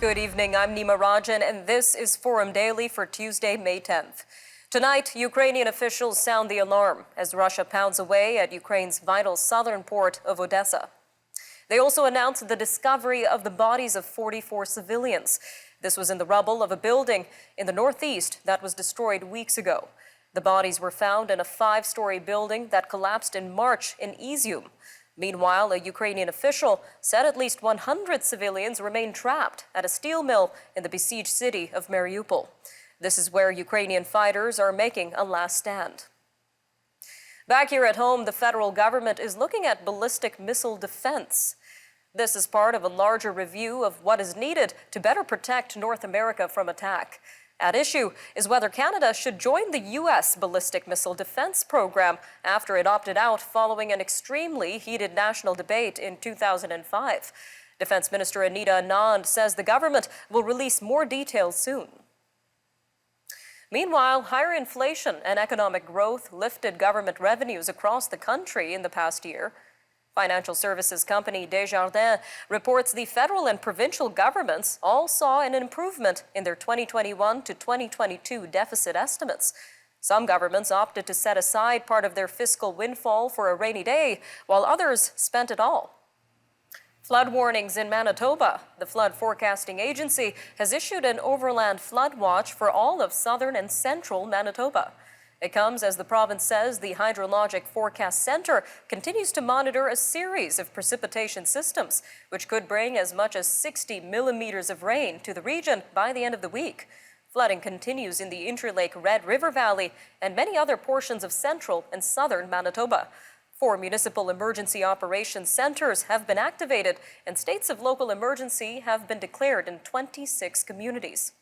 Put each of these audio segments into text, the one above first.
Good evening, I'm Nima and this is Forum Daily for Tuesday, May 10th. Tonight, Ukrainian officials sound the alarm as Russia pounds away at Ukraine's vital southern port of Odessa. They also announced the discovery of the bodies of 44 civilians. This was in the rubble of a building in the northeast that was destroyed weeks ago. The bodies were found in a 5-story building that collapsed in March in Izium. Meanwhile, a Ukrainian official said at least 100 civilians remain trapped at a steel mill in the besieged city of Mariupol. This is where Ukrainian fighters are making a last stand. Back here at home, the federal government is looking at ballistic missile defense. This is part of a larger review of what is needed to better protect North America from attack. At issue is whether Canada should join the U.S. ballistic missile defense program after it opted out following an extremely heated national debate in 2005. Defense Minister Anita Anand says the government will release more details soon. Meanwhile, higher inflation and economic growth lifted government revenues across the country in the past year. Financial services company Desjardins reports the federal and provincial governments all saw an improvement in their 2021 to 2022 deficit estimates. Some governments opted to set aside part of their fiscal windfall for a rainy day, while others spent it all. Flood warnings in Manitoba. The Flood Forecasting Agency has issued an overland flood watch for all of southern and central Manitoba. It comes as the province says the Hydrologic Forecast Center continues to monitor a series of precipitation systems, which could bring as much as 60 millimeters of rain to the region by the end of the week. Flooding continues in the Interlake Red River Valley and many other portions of central and southern Manitoba. 4 municipal emergency operations centers have been activated, and states of local emergency have been declared in 26 communities.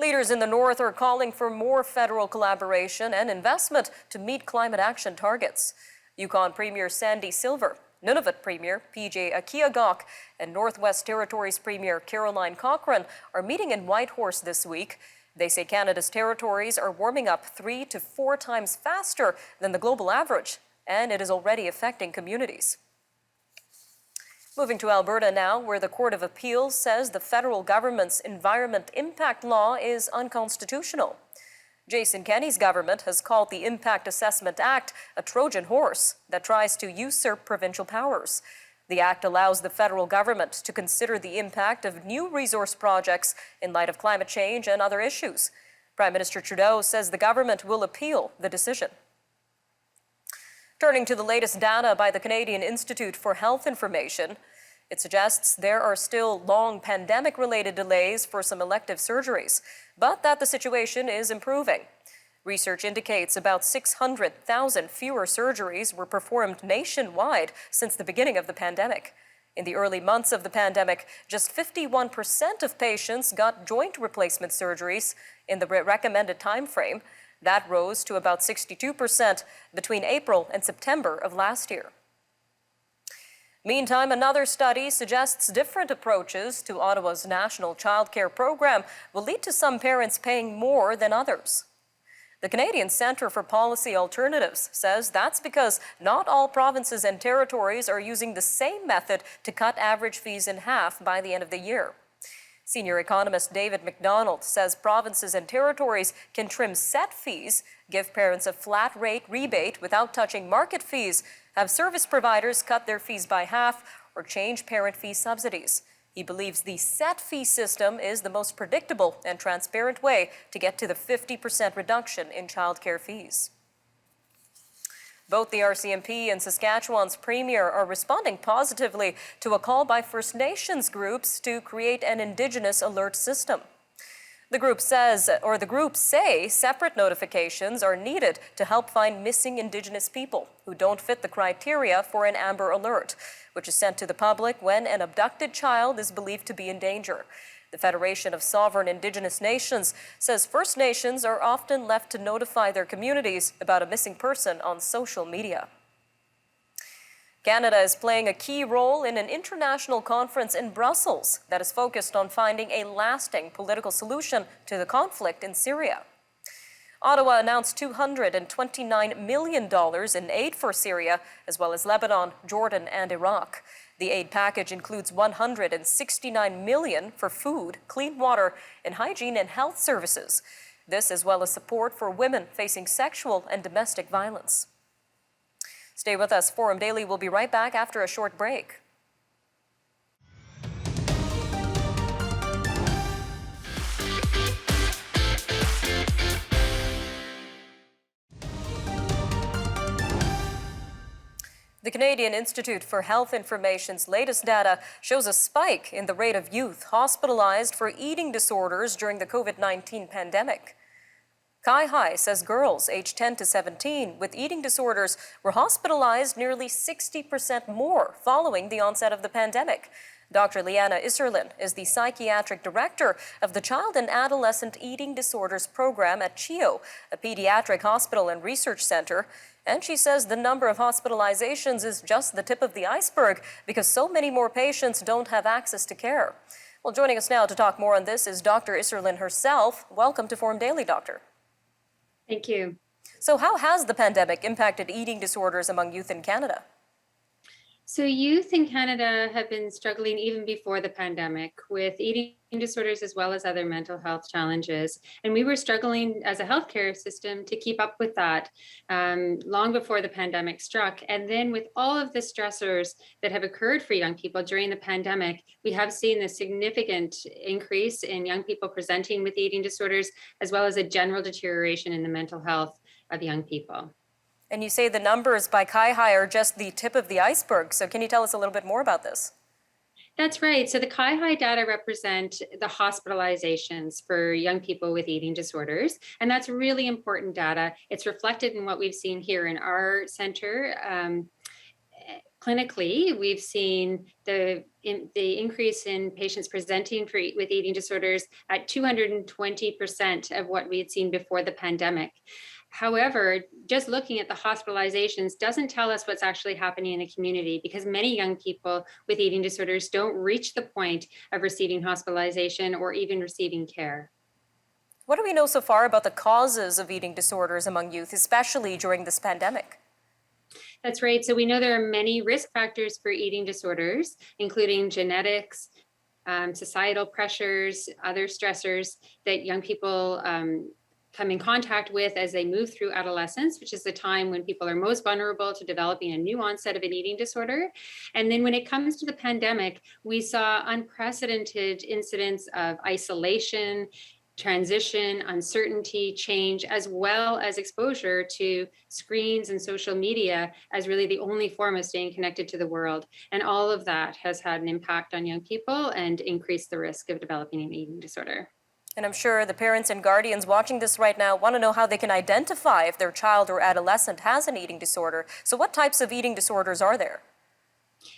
Leaders in the North are calling for more federal collaboration and investment to meet climate action targets. Yukon Premier Sandy Silver, Nunavut Premier PJ Akiagok, and Northwest Territories Premier Caroline Cochrane are meeting in Whitehorse this week. They say Canada's territories are warming up 3 to 4 times faster than the global average, and it is already affecting communities. Moving to Alberta now, where the Court of Appeals says the federal government's Environment Impact Law is unconstitutional. Jason Kenney's government has called the Impact Assessment Act a Trojan horse that tries to usurp provincial powers. The act allows the federal government to consider the impact of new resource projects in light of climate change and other issues. Prime Minister Trudeau says the government will appeal the decision. Turning to the latest data by the Canadian Institute for Health Information, it suggests there are still long pandemic-related delays for some elective surgeries, but that the situation is improving. Research indicates about 600,000 fewer surgeries were performed nationwide since the beginning of the pandemic. In the early months of the pandemic, just 51% of patients got joint replacement surgeries in the recommended time frame. That rose to about 62% between April and September of last year. Meantime, another study suggests different approaches to Ottawa's national childcare program will lead to some parents paying more than others. The Canadian Centre for Policy Alternatives says that's because not all provinces and territories are using the same method to cut average fees in half by the end of the year. Senior economist David McDonald says provinces and territories can trim set fees, give parents a flat rate rebate without touching market fees, have service providers cut their fees by half, or change parent fee subsidies. He believes the set fee system is the most predictable and transparent way to get to the 50% reduction in childcare fees. Both the RCMP and Saskatchewan's Premier are responding positively to a call by First Nations groups to create an Indigenous alert system. The groups say separate notifications are needed to help find missing Indigenous people who don't fit the criteria for an Amber Alert, which is sent to the public when an abducted child is believed to be in danger. The Federation of Sovereign Indigenous Nations says First Nations are often left to notify their communities about a missing person on social media. Canada is playing a key role in an international conference in Brussels that is focused on finding a lasting political solution to the conflict in Syria. Ottawa announced $229 million in aid for Syria, as well as Lebanon, Jordan, and Iraq. The aid package includes $169 million for food, clean water, and hygiene and health services. This as well as support for women facing sexual and domestic violence. Stay with us. Forum Daily will be right back after a short break. The Canadian Institute for Health Information's latest data shows a spike in the rate of youth hospitalized for eating disorders during the COVID-19 pandemic. CHEO says girls aged 10 to 17 with eating disorders were hospitalized nearly 60% more following the onset of the pandemic. Dr. Leanna Isserlin is the Psychiatric Director of the Child and Adolescent Eating Disorders Program at CHEO, a pediatric hospital and research center. And she says the number of hospitalizations is just the tip of the iceberg because so many more patients don't have access to care. Well, joining us now to talk more on this is Dr. Isserlin herself. Welcome to Forum Daily, Doctor. Thank you. So how has the pandemic impacted eating disorders among youth in Canada? So youth in Canada have been struggling even before the pandemic with eating disorders as well as other mental health challenges. And we were struggling as a healthcare system to keep up with that long before the pandemic struck. And then with all of the stressors that have occurred for young people during the pandemic, we have seen a significant increase in young people presenting with eating disorders, as well as a general deterioration in the mental health of young people. And you say the numbers by CHEO are just the tip of the iceberg. So can you tell us a little bit more about this? That's right. So the CHEO data represent the hospitalizations for young people with eating disorders. And that's really important data. It's reflected in what we've seen here in our center. Clinically, we've seen the increase in patients presenting with eating disorders at 220% of what we had seen before the pandemic. However, just looking at the hospitalizations doesn't tell us what's actually happening in the community, because many young people with eating disorders don't reach the point of receiving hospitalization or even receiving care. What do we know so far about the causes of eating disorders among youth, especially during this pandemic? That's right. So we know there are many risk factors for eating disorders, including genetics, societal pressures, other stressors that young people come in contact with as they move through adolescence, which is the time when people are most vulnerable to developing a new onset of an eating disorder. And then when it comes to the pandemic, we saw unprecedented incidents of isolation, transition, uncertainty, change, as well as exposure to screens and social media as really the only form of staying connected to the world. And all of that has had an impact on young people and increased the risk of developing an eating disorder. And I'm sure the parents and guardians watching this right now want to know how they can identify if their child or adolescent has an eating disorder. So what types of eating disorders are there?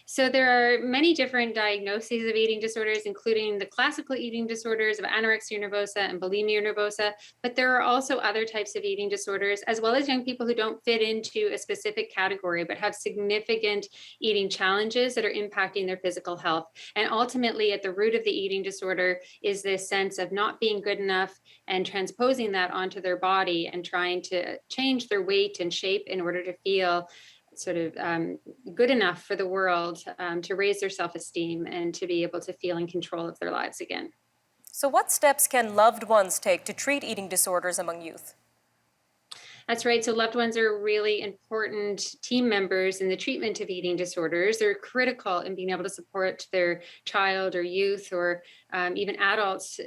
So there are many different diagnoses of eating disorders, including the classical eating disorders of anorexia nervosa and bulimia nervosa, but there are also other types of eating disorders, as well as young people who don't fit into a specific category, but have significant eating challenges that are impacting their physical health. And ultimately, at the root of the eating disorder is this sense of not being good enough and transposing that onto their body and trying to change their weight and shape in order to feel sort of good enough for the world, to raise their self-esteem and to be able to feel in control of their lives again. So what steps can loved ones take to treat eating disorders among youth? That's right. So loved ones are really important team members in the treatment of eating disorders. They're critical in being able to support their child or youth or even adults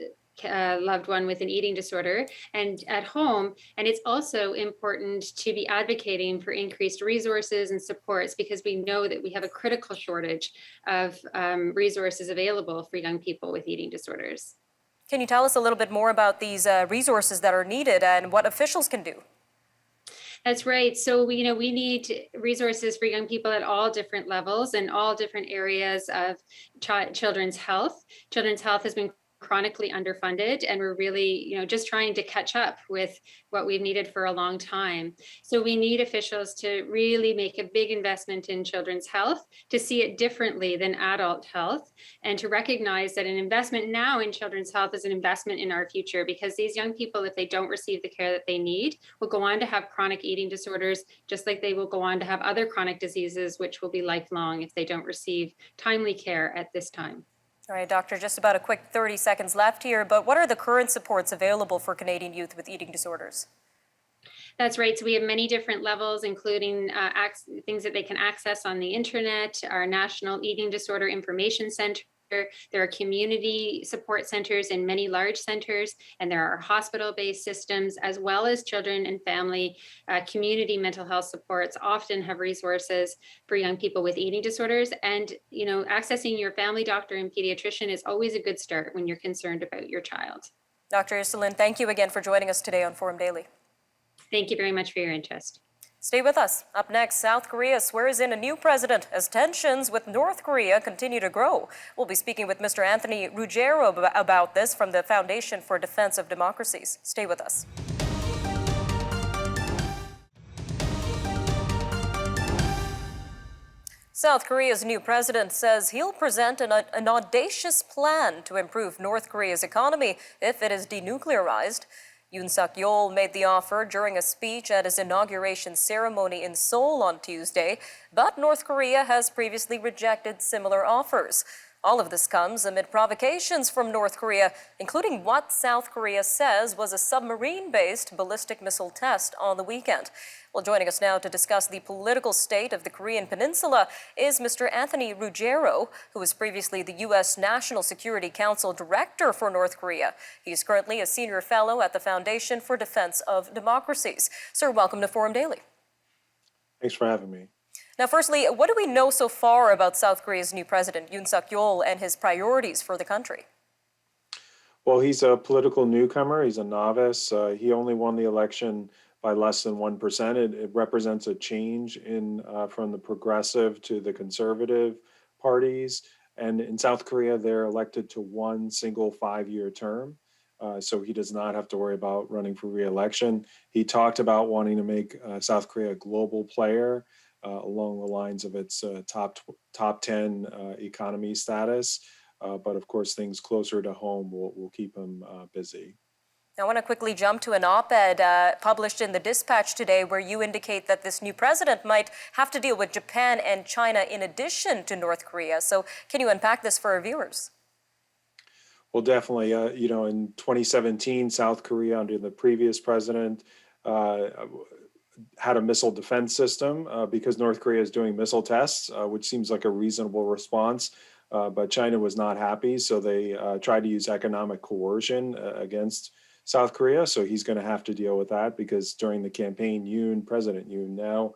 loved one with an eating disorder and at home. And it's also important to be advocating for increased resources and supports, because we know that we have a critical shortage of resources available for young people with eating disorders. Can you tell us a little bit more about these resources that are needed and what officials can do? That's right. So we need resources for young people at all different levels and all different areas of children's health. Children's health has been chronically underfunded, and we're really, just trying to catch up with what we've needed for a long time. So we need officials to really make a big investment in children's health, to see it differently than adult health, and to recognize that an investment now in children's health is an investment in our future, because these young people, if they don't receive the care that they need, will go on to have chronic eating disorders, just like they will go on to have other chronic diseases, which will be lifelong if they don't receive timely care at this time. All right, Doctor, just about a quick 30 seconds left here, but what are the current supports available for Canadian youth with eating disorders? That's right. So we have many different levels, including things that they can access on the internet, our National Eating Disorder Information Center. There are community support centers in many large centers, and there are hospital-based systems, as well as children and family community mental health supports often have resources for young people with eating disorders. And, accessing your family doctor and pediatrician is always a good start when you're concerned about your child. Dr. Isserlin, thank you again for joining us today on Forum Daily. Thank you very much for your interest. Stay with us. Up next, South Korea swears in a new president as tensions with North Korea continue to grow. We'll be speaking with Mr. Anthony Ruggiero about this from the Foundation for Defense of Democracies. Stay with us. South Korea's new president says he'll present an audacious plan to improve North Korea's economy if it is denuclearized. Yoon Suk-yeol made the offer during a speech at his inauguration ceremony in Seoul on Tuesday, but North Korea has previously rejected similar offers. All of this comes amid provocations from North Korea, including what South Korea says was a submarine-based ballistic missile test on the weekend. Well, joining us now to discuss the political state of the Korean Peninsula is Mr. Anthony Ruggiero, who was previously the U.S. National Security Council Director for North Korea. He is currently a senior fellow at the Foundation for Defense of Democracies. Sir, welcome to Forum Daily. Thanks for having me. Now, firstly, what do we know so far about South Korea's new president, Yoon Suk-yeol, and his priorities for the country? Well, he's a political newcomer. He's a novice. He only won the election by less than 1%. It represents a change from the progressive to the conservative parties. And in South Korea, they're elected to one single 5-year term. So he does not have to worry about running for re-election. He talked about wanting to make South Korea a global player along the lines of its top 10 economy status. But of course, things closer to home will keep him busy. I want to quickly jump to an op-ed published in the Dispatch today where you indicate that this new president might have to deal with Japan and China in addition to North Korea. So can you unpack this for our viewers? Well, definitely. In 2017, South Korea under the previous president had a missile defense system because North Korea is doing missile tests, which seems like a reasonable response. But China was not happy, so they tried to use economic coercion against South Korea. So he's going to have to deal with that because during the campaign, President Yoon now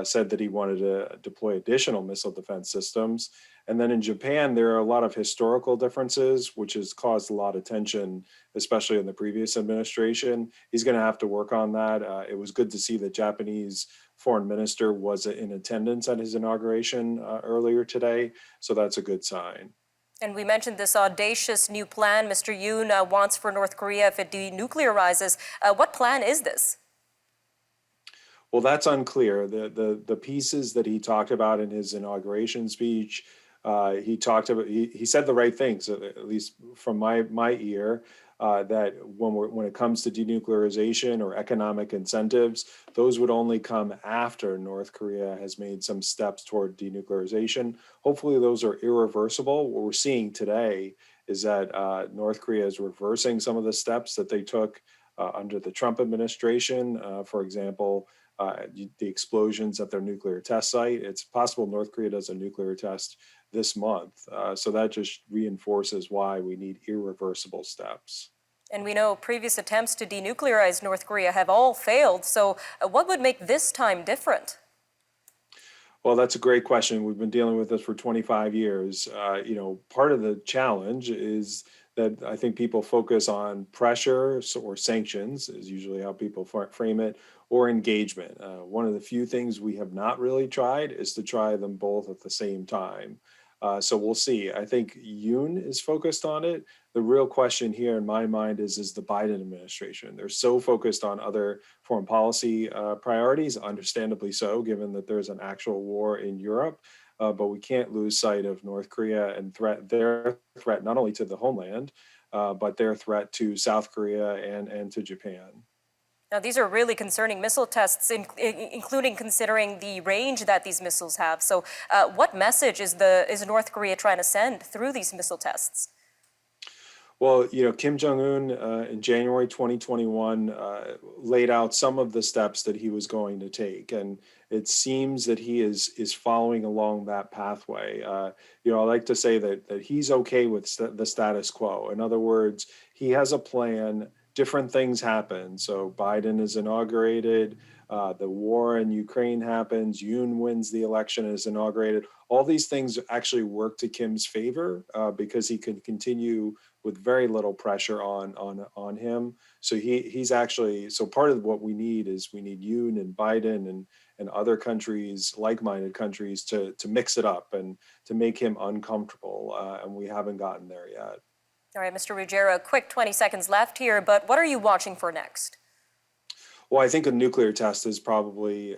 said that he wanted to deploy additional missile defense systems. And then in Japan, there are a lot of historical differences, which has caused a lot of tension, especially in the previous administration. He's going to have to work on that. It was good to see the Japanese foreign minister was in attendance at his inauguration earlier today. So that's a good sign. And we mentioned this audacious new plan Mr. Yoon wants for North Korea if it denuclearizes. What plan is this? Well, that's unclear. The pieces that he talked about in his inauguration speech, he said the right things, at least from my ear, that when it comes to denuclearization or economic incentives, those would only come after North Korea has made some steps toward denuclearization. Hopefully those are irreversible. What we're seeing today is that North Korea is reversing some of the steps that they took under the Trump administration. For example, the explosions at their nuclear test site. It's possible North Korea does a nuclear test this month. So that just reinforces why we need irreversible steps. And we know previous attempts to denuclearize North Korea have all failed. So what would make this time different? Well, that's a great question. We've been dealing with this for 25 years. Part of the challenge is that I think people focus on pressure or sanctions is usually how people frame it, or engagement. One of the few things we have not really tried is to try them both at the same time. So we'll see. I think Yoon is focused on it, The real question here in my mind is the Biden administration. They're so focused on other foreign policy priorities, understandably so, given that there's an actual war in Europe. But we can't lose sight of North Korea and their threat not only to the homeland, but their threat to South Korea and to Japan. Now, these are really concerning missile tests, including considering the range that these missiles have. So, what message is North Korea trying to send through these missile tests? Well, Kim Jong-un in January 2021 laid out some of the steps that he was going to take, and it seems that he is following along that pathway. I like to say that he's okay with the status quo. In other words, he has a plan. Different things happen. So Biden is inaugurated. The war in Ukraine happens. Yoon wins the election and is inaugurated. All these things actually work to Kim's favor because he can continue with very little pressure on him. So he's actually, so part of what we need Yoon and Biden and other countries, like-minded countries, to mix it up and to make him uncomfortable. And we haven't gotten there yet. All right, Mr. Ruggiero, quick 20 seconds left here, but what are you watching for next? Well, I think a nuclear test is probably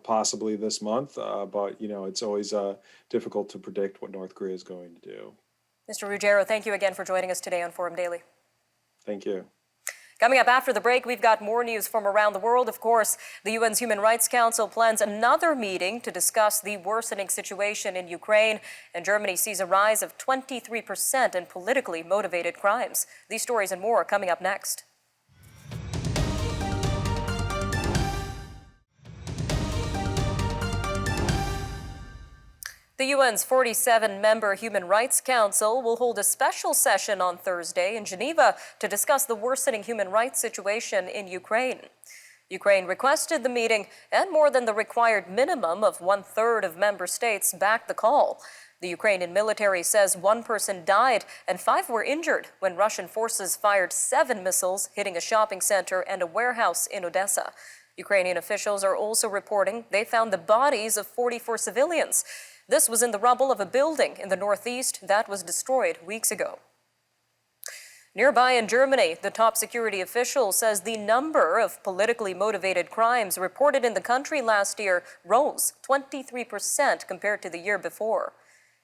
possibly this month, but it's always difficult to predict what North Korea is going to do. Mr. Ruggiero, thank you again for joining us today on Forum Daily. Thank you. Coming up after the break, we've got more news from around the world. Of course, the UN's Human Rights Council plans another meeting to discuss the worsening situation in Ukraine, and Germany sees a rise of 23% in politically motivated crimes. These stories and more are coming up next. The UN's 47-member Human Rights Council will hold a special session on Thursday in Geneva to discuss the worsening human rights situation in Ukraine. Ukraine requested the meeting, and more than the required minimum of 1/3 of member states backed the call. The Ukrainian military says 1 person died and 5 were injured when Russian forces fired 7 missiles hitting a shopping center and a warehouse in Odessa. Ukrainian officials are also reporting they found the bodies of 44 civilians. This was in the rubble of a building in the northeast that was destroyed weeks ago. Nearby in Germany, the top security official says the number of politically motivated crimes reported in the country last year rose 23% compared to the year before.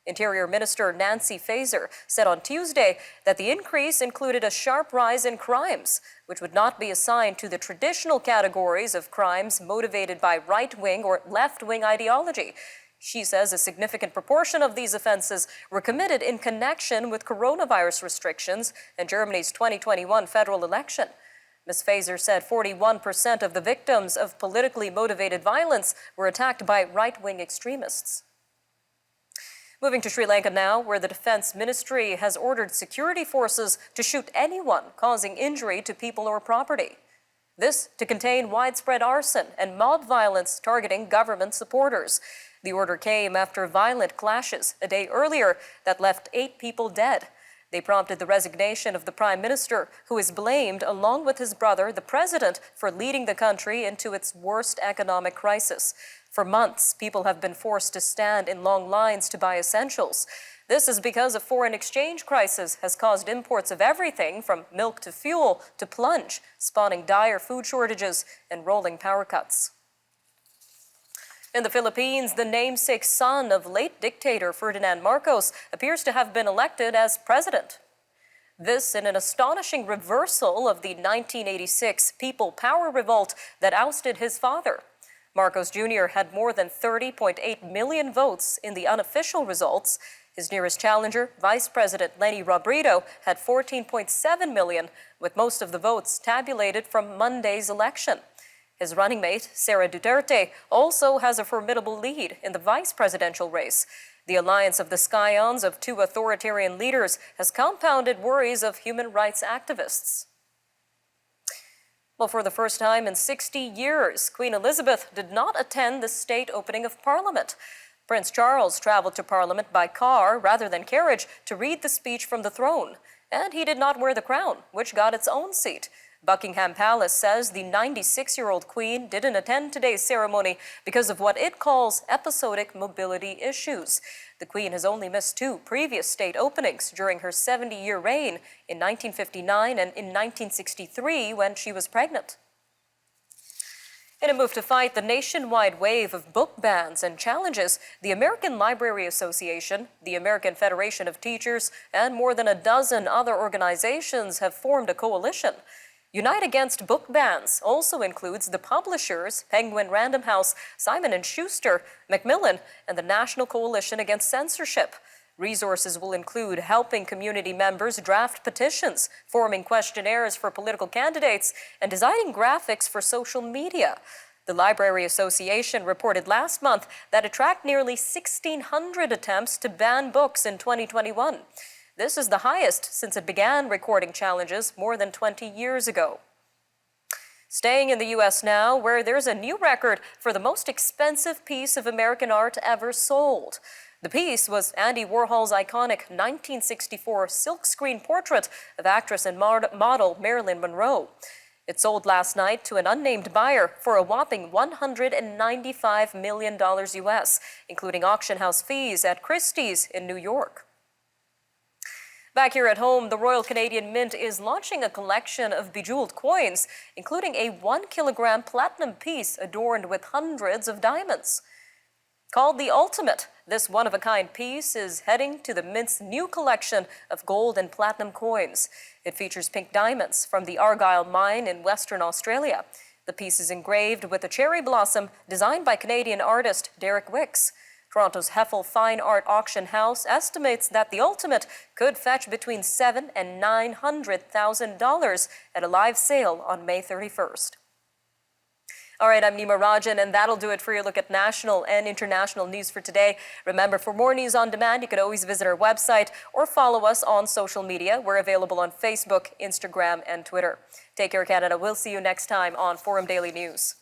Interior Minister Nancy Faeser said on Tuesday that the increase included a sharp rise in crimes, which would not be assigned to the traditional categories of crimes motivated by right-wing or left-wing ideology. She says a significant proportion of these offenses were committed in connection with coronavirus restrictions and Germany's 2021 federal election. Ms. Faeser said 41% of the victims of politically motivated violence were attacked by right-wing extremists. Moving to Sri Lanka now, where the Defense Ministry has ordered security forces to shoot anyone causing injury to people or property. This to contain widespread arson and mob violence targeting government supporters. The order came after violent clashes a day earlier that left 8 people dead. They prompted the resignation of the Prime Minister, who is blamed, along with his brother, the President, for leading the country into its worst economic crisis. For months, people have been forced to stand in long lines to buy essentials. This is because a foreign exchange crisis has caused imports of everything from milk to fuel to plunge, spawning dire food shortages and rolling power cuts. In the Philippines, the namesake son of late dictator Ferdinand Marcos appears to have been elected as president. This in an astonishing reversal of the 1986 People Power revolt that ousted his father. Marcos Jr. had more than 30.8 million votes in the unofficial results. His nearest challenger, Vice President Leni Robredo, had 14.7 million, with most of the votes tabulated from Monday's election. His running mate, Sara Duterte, also has a formidable lead in the vice presidential race. The alliance of the scions of 2 authoritarian leaders has compounded worries of human rights activists. Well, for the first time in 60 years, Queen Elizabeth did not attend the state opening of Parliament. Prince Charles traveled to Parliament by car rather than carriage to read the speech from the throne. And he did not wear the crown, which got its own seat. Buckingham Palace says the 96-year-old Queen didn't attend today's ceremony because of what it calls episodic mobility issues. The Queen has only missed 2 previous state openings during her 70-year reign in 1959 and in 1963 when she was pregnant. In a move to fight the nationwide wave of book bans and challenges, the American Library Association, the American Federation of Teachers, and more than a dozen other organizations have formed a coalition. Unite Against Book Bans also includes the publishers, Penguin Random House, Simon & Schuster, Macmillan, and the National Coalition Against Censorship. Resources will include helping community members draft petitions, forming questionnaires for political candidates, and designing graphics for social media. The Library Association reported last month that it tracked nearly 1,600 attempts to ban books in 2021. This is the highest since it began recording challenges more than 20 years ago. Staying in the U.S. now, where there's a new record for the most expensive piece of American art ever sold. The piece was Andy Warhol's iconic 1964 silkscreen portrait of actress and model Marilyn Monroe. It sold last night to an unnamed buyer for a whopping $195 million US, including auction house fees at Christie's in New York. Back here at home, the Royal Canadian Mint is launching a collection of bejeweled coins, including a 1-kilogram platinum piece adorned with hundreds of diamonds. Called the Ultimate, this one-of-a-kind piece is heading to the Mint's new collection of gold and platinum coins. It features pink diamonds from the Argyle mine in Western Australia. The piece is engraved with a cherry blossom designed by Canadian artist Derek Wicks. Toronto's Heffel Fine Art Auction House estimates that the Ultimate could fetch between $700,000 and $900,000 at a live sale on May 31st. All right, I'm Nima Rajan, and that'll do it for your look at national and international news for today. Remember, for more news on demand, you could always visit our website or follow us on social media. We're available on Facebook, Instagram, and Twitter. Take care, Canada. We'll see you next time on Forum Daily News.